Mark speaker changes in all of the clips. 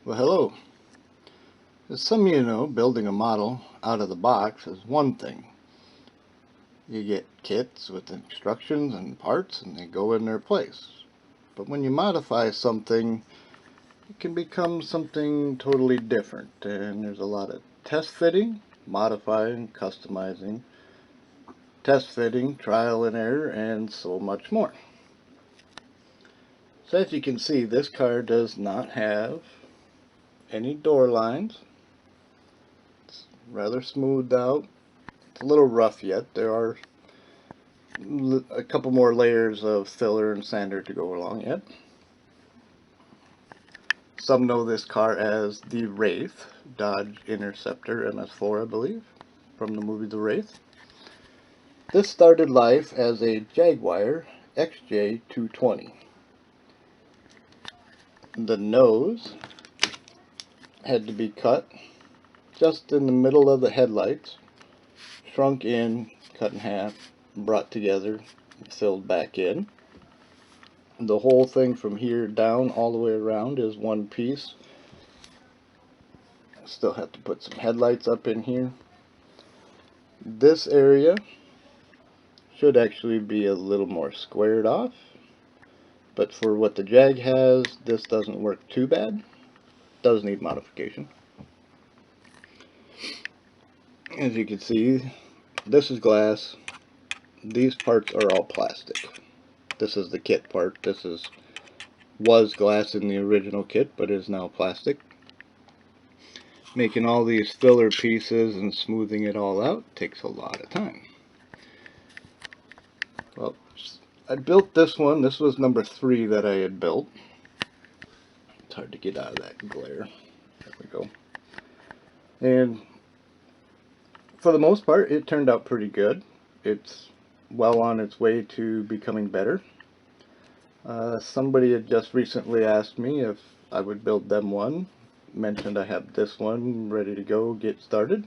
Speaker 1: Well, hello. As some of you know, building a model out of the box is one thing. You get kits with instructions and parts and they go in their place. But when you modify something, it can become something totally different. And there's a lot of test fitting, modifying, customizing, test fitting, trial and error, and so much more. So as you can see, this car does not have any door lines. Rather smoothed out. It's a little rough yet. There are a couple more layers of filler and sander to go along yet. Some know this car as the Wraith, Dodge Interceptor MS4 I believe, from the movie The Wraith. This started life as a Jaguar XJ220. The nose had to be cut just in the middle of the headlights, shrunk in, cut in half, brought together, filled back in. The whole thing from here down all the way around is one piece. Still have to put some headlights up in here. This area should actually be a little more squared off, but for what the Jag has, this doesn't work too bad. Does need modification. As you can see, this is glass. These parts are all plastic. This is the kit part. This was glass in the original kit, but is now plastic. Making all these filler pieces and smoothing it all out takes a lot of time. Well, I built this one. This was number 3 that I had built. It's hard to get out of that glare. There we go. And for the most part, it turned out pretty good. It's well on its way to becoming better. Somebody had just recently asked me if I would build them one. Mentioned I have this one ready to go, get started.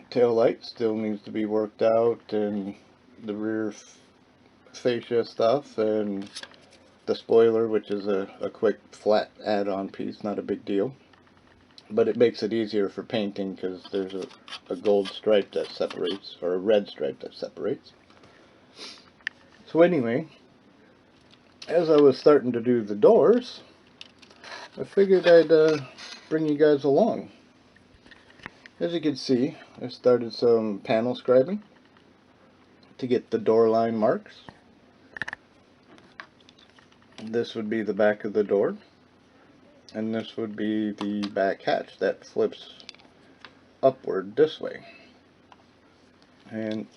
Speaker 1: Tail light still needs to be worked out, and the rear fascia stuff, and the spoiler, which is a quick flat add-on piece, not a big deal. But it makes it easier for painting because there's a gold stripe that separates, or a red stripe that separates. So anyway, as I was starting to do the doors, I figured I'd bring you guys along. As you can see, I started some panel scribing to get the door line marks. This would be the back of the door, and this would be the back hatch that flips upward this way. And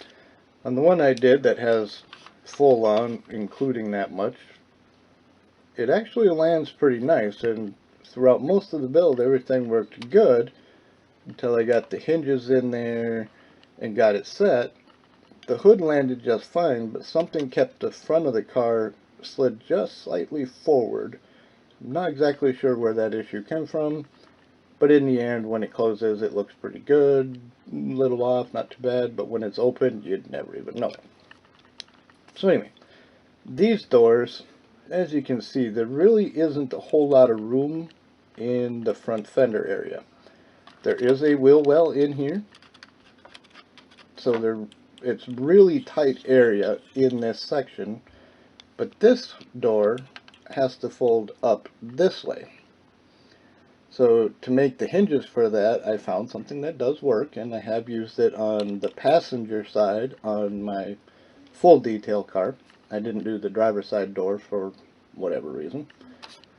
Speaker 1: on the one I did that has full on, including that much, it actually lands pretty nice, and throughout most of the build everything worked good until I got the hinges in there and got it set. The hood landed just fine, but something kept the front of the car slid just slightly forward. I'm not exactly sure where that issue came from, but in the end, when it closes, it looks pretty good. A little off, not too bad, but when it's open, you'd never even know it. So anyway, these doors, as you can see, there really isn't a whole lot of room in the front fender area. There is a wheel well in here, so it's really tight area in this section, but this door has to fold up this way. So to make the hinges for that, I found something that does work, and I have used it on the passenger side on my full detail car. I didn't do the driver's side door for whatever reason.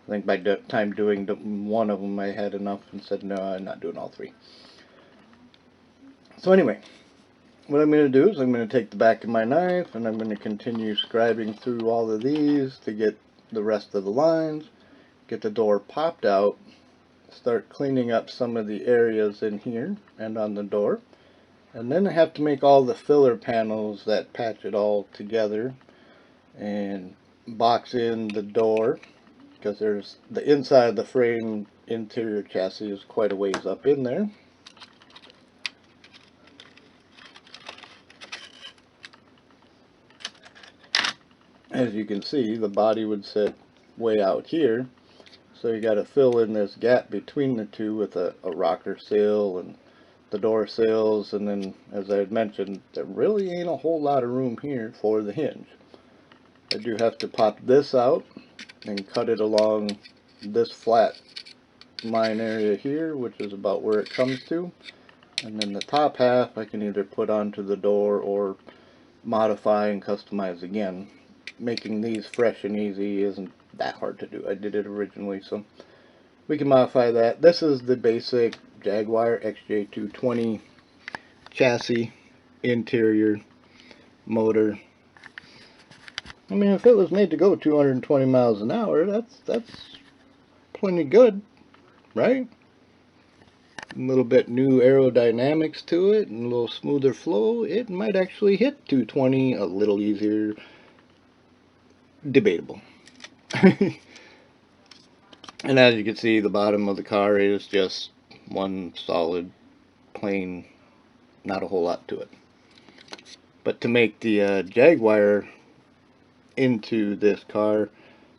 Speaker 1: I think by the time doing one of them I had enough and said no, I'm not doing all 3. So anyway, what I'm going to do is I'm going to take the back of my knife and I'm going to continue scribing through all of these to get the rest of the lines, get the door popped out, start cleaning up some of the areas in here and on the door, and then I have to make all the filler panels that patch it all together and box in the door, because there's the inside of the frame interior chassis is quite a ways up in there. As you can see, the body would sit way out here. So you got to fill in this gap between the two with a rocker sill and the door sills, and then, as I had mentioned, there really ain't a whole lot of room here for the hinge. I do have to pop this out and cut it along this flat line area here, which is about where it comes to, and then the top half I can either put onto the door or modify and customize again. Making these fresh and easy isn't that hard to do. I did it originally, so we can modify that. This is the basic Jaguar XJ220 chassis, interior, motor. I mean, if it was made to go 220 miles an hour, that's plenty good, right? A little bit new aerodynamics to it and a little smoother flow, it might actually hit 220 a little easier. Debatable. And as you can see, the bottom of the car is just one solid, plain, not a whole lot to it. But to make the Jaguar into this car,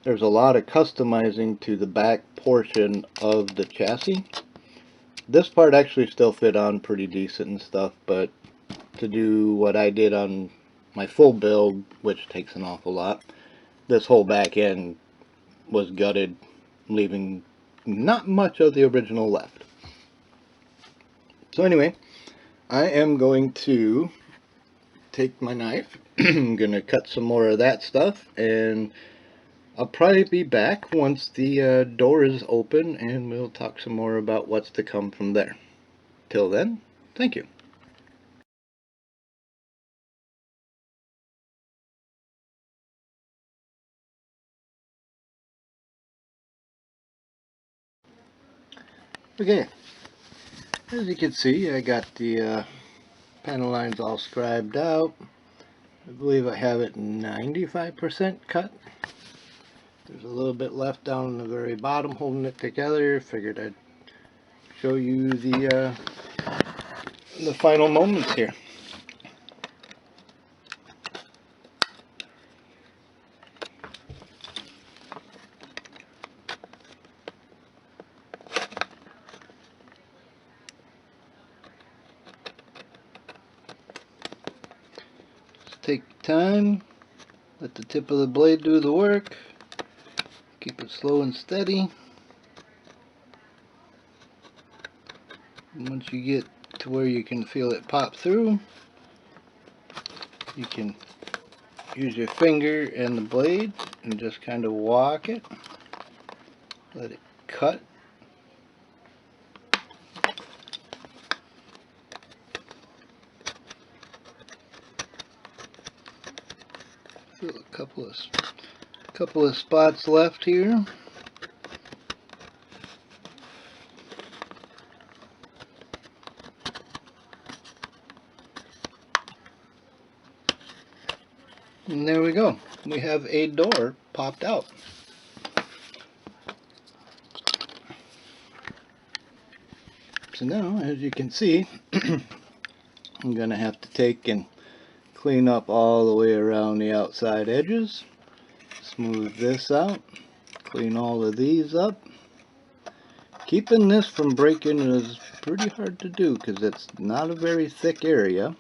Speaker 1: there's a lot of customizing to the back portion of the chassis. This part actually still fit on pretty decent and stuff, but to do what I did on my full build, which takes an awful lot, this whole back end was gutted, leaving not much of the original left. So anyway, I am going to take my knife. I'm going to cut some more of that stuff, and I'll probably be back once the door is open, and we'll talk some more about what's to come from there. Till then, thank you. Okay, as you can see, I got the panel lines all scribed out. I believe I have it 95% cut. There's a little bit left down in the very bottom holding it together. Figured I'd show you the final moments here. Just take time, let the tip of the blade do the work. Keep it slow and steady. And once you get to where you can feel it pop through, you can use your finger and the blade and just kind of walk it. Let it cut. Feel a couple of spots left here. And there we go. We have a door popped out. So now, as you can see, I'm going to have to take and clean up all the way around the outside edges. Smooth this out. Clean all of these up. Keeping this from breaking is pretty hard to do because it's not a very thick area.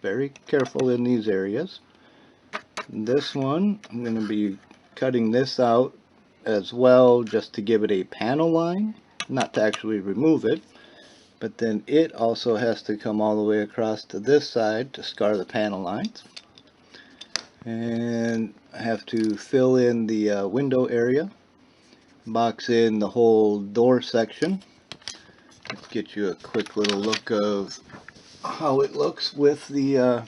Speaker 1: Very careful in these areas. This one, I'm going to be cutting this out as well just to give it a panel line, not to actually remove it, but then it also has to come all the way across to this side to scar the panel lines. And I have to fill in the window area, box in the whole door section. Let's get you a quick little look of how it looks with the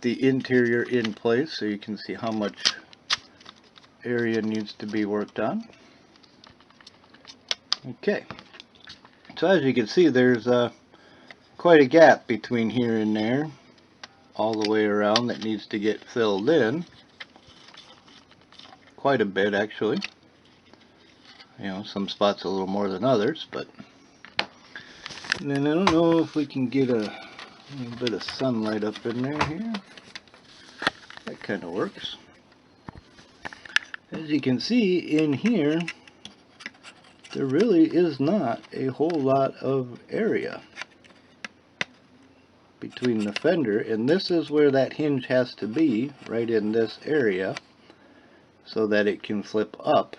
Speaker 1: interior in place, so you can see how much area needs to be worked on. Okay, so as you can see, there's quite a gap between here and there, all the way around, that needs to get filled in. Quite a bit, actually. You know, some spots a little more than others, but and then I don't know if we can get a little bit of sunlight up in there here. That kind of works. As you can see in here, there really is not a whole lot of area between the fender, and this is where that hinge has to be, right in this area, so that it can flip up.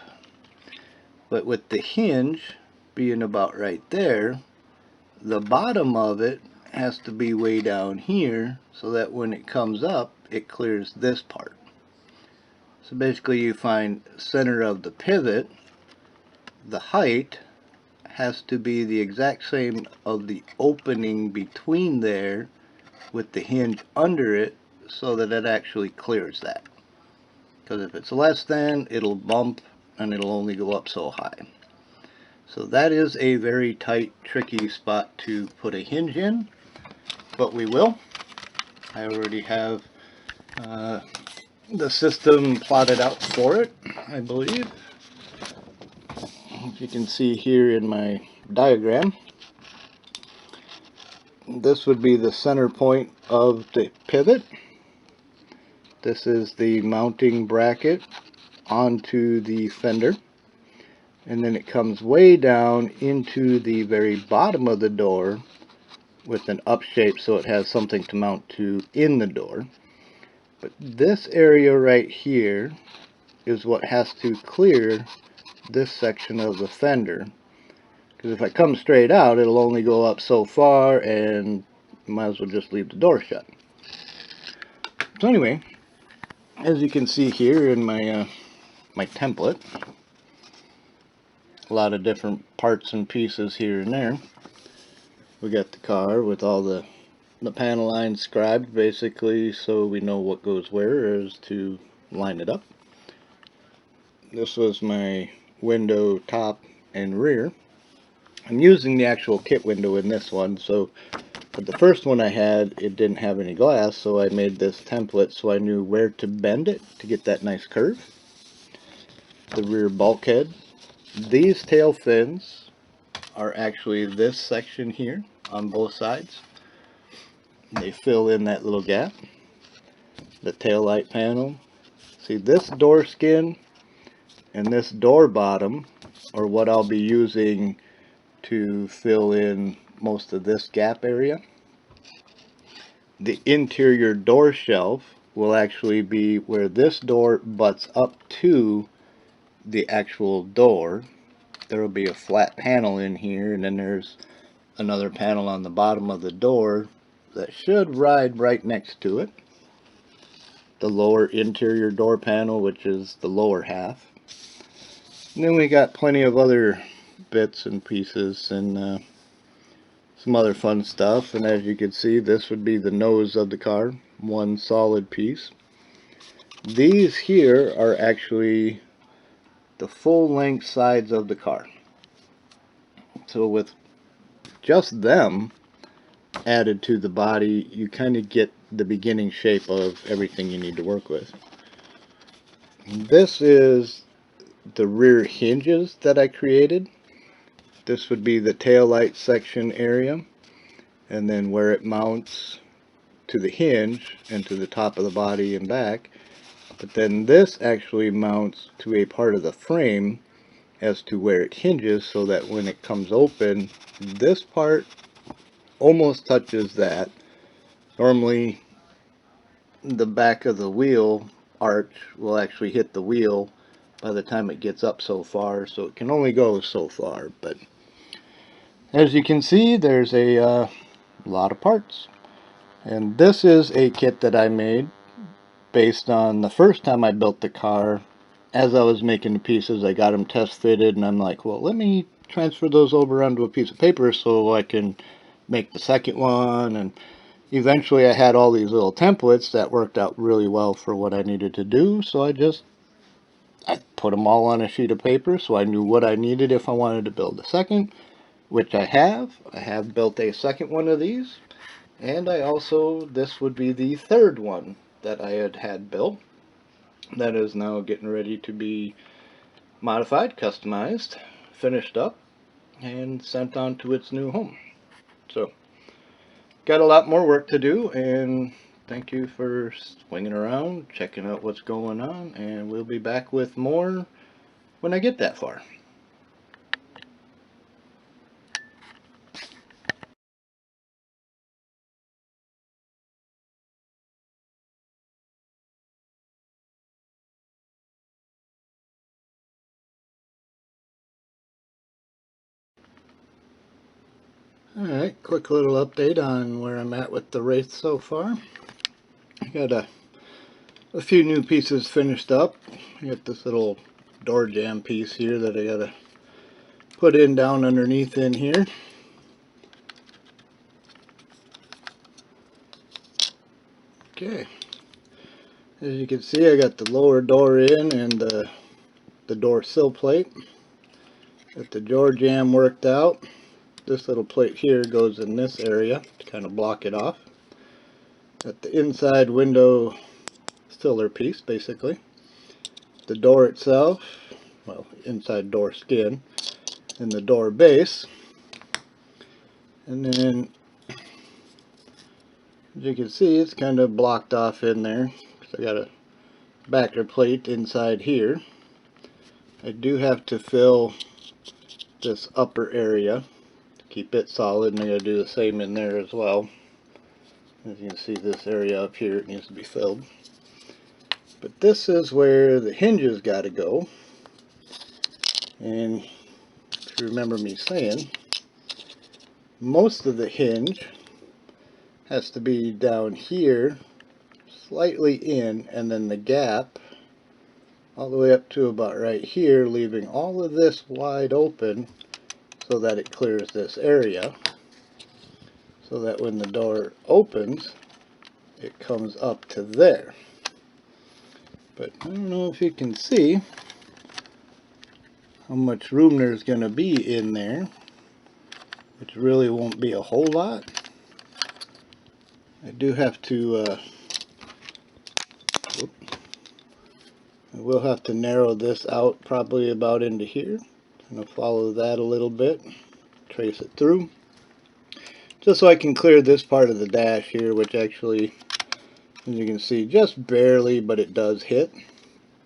Speaker 1: But with the hinge being about right there, the bottom of it has to be way down here so that when it comes up, it clears this part. So basically you find center of the pivot, the height has to be the exact same of the opening between there with the hinge under it so that it actually clears that. Because if it's less than, it'll bump and it'll only go up so high. So that is a very tight, tricky spot to put a hinge in, but we will. I already have the system plotted out for it, I believe. If you can see here in my diagram, this would be the center point of the pivot. This is the mounting bracket onto the fender, and then it comes way down into the very bottom of the door with an up shape so it has something to mount to in the door. But this area right here is what has to clear this section of the fender, because if I come straight out, it'll only go up so far and might as well just leave the door shut. So anyway, as you can see here in my my template, a lot of different parts and pieces here and there. We got the car with all the panel lines scribed basically so we know what goes where as to line it up. This was my window top and rear. I'm using the actual kit window in this one, so but the first one I had, it didn't have any glass, so I made this template so I knew where to bend it to get that nice curve. The rear bulkhead. These tail fins are actually this section here on both sides. They fill in that little gap. The tail light panel. See, this door skin and this door bottom are what I'll be using to fill in most of this gap area. The interior door shelf will actually be where this door butts up to the actual door. There will be a flat panel in here, and then there's another panel on the bottom of the door that should ride right next to it. The lower interior door panel, which is the lower half. And then we got plenty of other bits and pieces and some other fun stuff. And as you can see, this would be the nose of the car, one solid piece. These here are actually the full length sides of the car. So with just them added to the body, you kind of get the beginning shape of everything you need to work with. This is the rear hinges that I created. This would be the tail light section area, and then where it mounts to the hinge and to the top of the body and back. But then this actually mounts to a part of the frame as to where it hinges, so that when it comes open, this part almost touches that. Normally the back of the wheel arch will actually hit the wheel by the time it gets up so far, so it can only go so far. But as you can see, there's a lot of parts, and this is a kit that I made based on the first time I built the car. As I was making the pieces, I got them test fitted, and I'm like, well, let me transfer those over onto a piece of paper so I can make the second one. And eventually I had all these little templates that worked out really well for what I needed to do, so I put them all on a sheet of paper so I knew what I needed if I wanted to build a second, which I have. I have built a second one of these, and this would be the third one that I had built that is now getting ready to be modified, customized, finished up, and sent on to its new home. So got a lot more work to do, and thank you for swinging around, checking out what's going on, and we'll be back with more when I get that far. Alright, quick little update on where I'm at with the Wraith so far. I got a few new pieces finished up. I got this little door jamb piece here that I gotta put in down underneath in here. Okay, as you can see, I got the lower door in and the door sill plate. Got the door jamb worked out. This little plate here goes in this area to kind of block it off. Got the inside window filler piece, basically. The door itself, well, inside door skin, and the door base. And then, as you can see, it's kind of blocked off in there. So I got a backer plate inside here. I do have to fill this upper area to keep it solid, and I got to do the same in there as well. As you can see, this area up here, it needs to be filled. But this is where the hinges got to go. And if you remember me saying, most of the hinge has to be down here, slightly in, and then the gap all the way up to about right here, leaving all of this wide open so that it clears this area, so that when the door opens, it comes up to there. But I don't know if you can see how much room there's going to be in there, which really won't be a whole lot. I do have to I will have to narrow this out probably about into here. I'm going to follow that a little bit, trace it through, just so I can clear this part of the dash here, which actually, as you can see, just barely, but it does hit.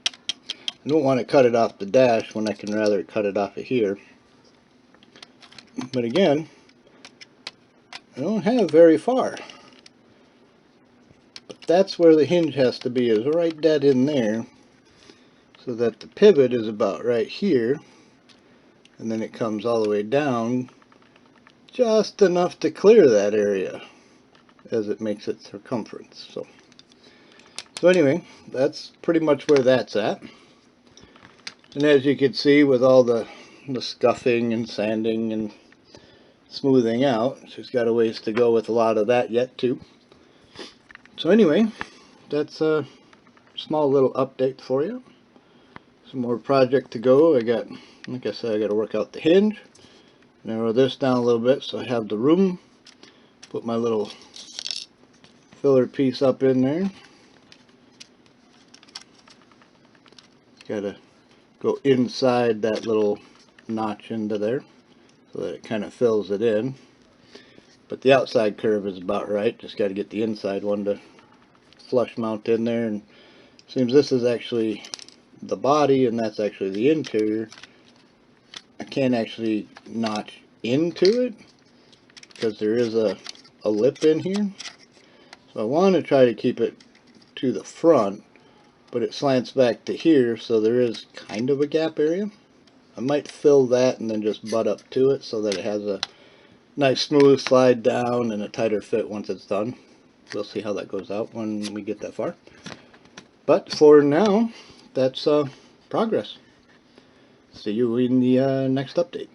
Speaker 1: I don't want to cut it off the dash when I can rather cut it off of here. But again, I don't have very far. But that's where the hinge has to be, is right dead in there, so that the pivot is about right here, and then it comes all the way down just enough to clear that area as it makes its circumference. So anyway, that's pretty much where that's at. And as you can see, with all the scuffing and sanding and smoothing out, she's got a ways to go with a lot of that yet too. So anyway, that's a small little update for you. Some more project to go. I got, like I said, I got to work out the hinge, narrow this down a little bit so I have the room. Put my little filler piece up in there. Got to go inside that little notch into there so that it kind of fills it in. But the outside curve is about right. Just got to get the inside one to flush mount in there. And it seems this is actually the body and that's actually the interior. I can't actually notch into it because there is a lip in here. So I want to try to keep it to the front, but it slants back to here, so there is kind of a gap area. I might fill that and then just butt up to it so that it has a nice smooth slide down and a tighter fit once it's done. We'll see how that goes out when we get that far. But for now, that's progress. See you in the next update.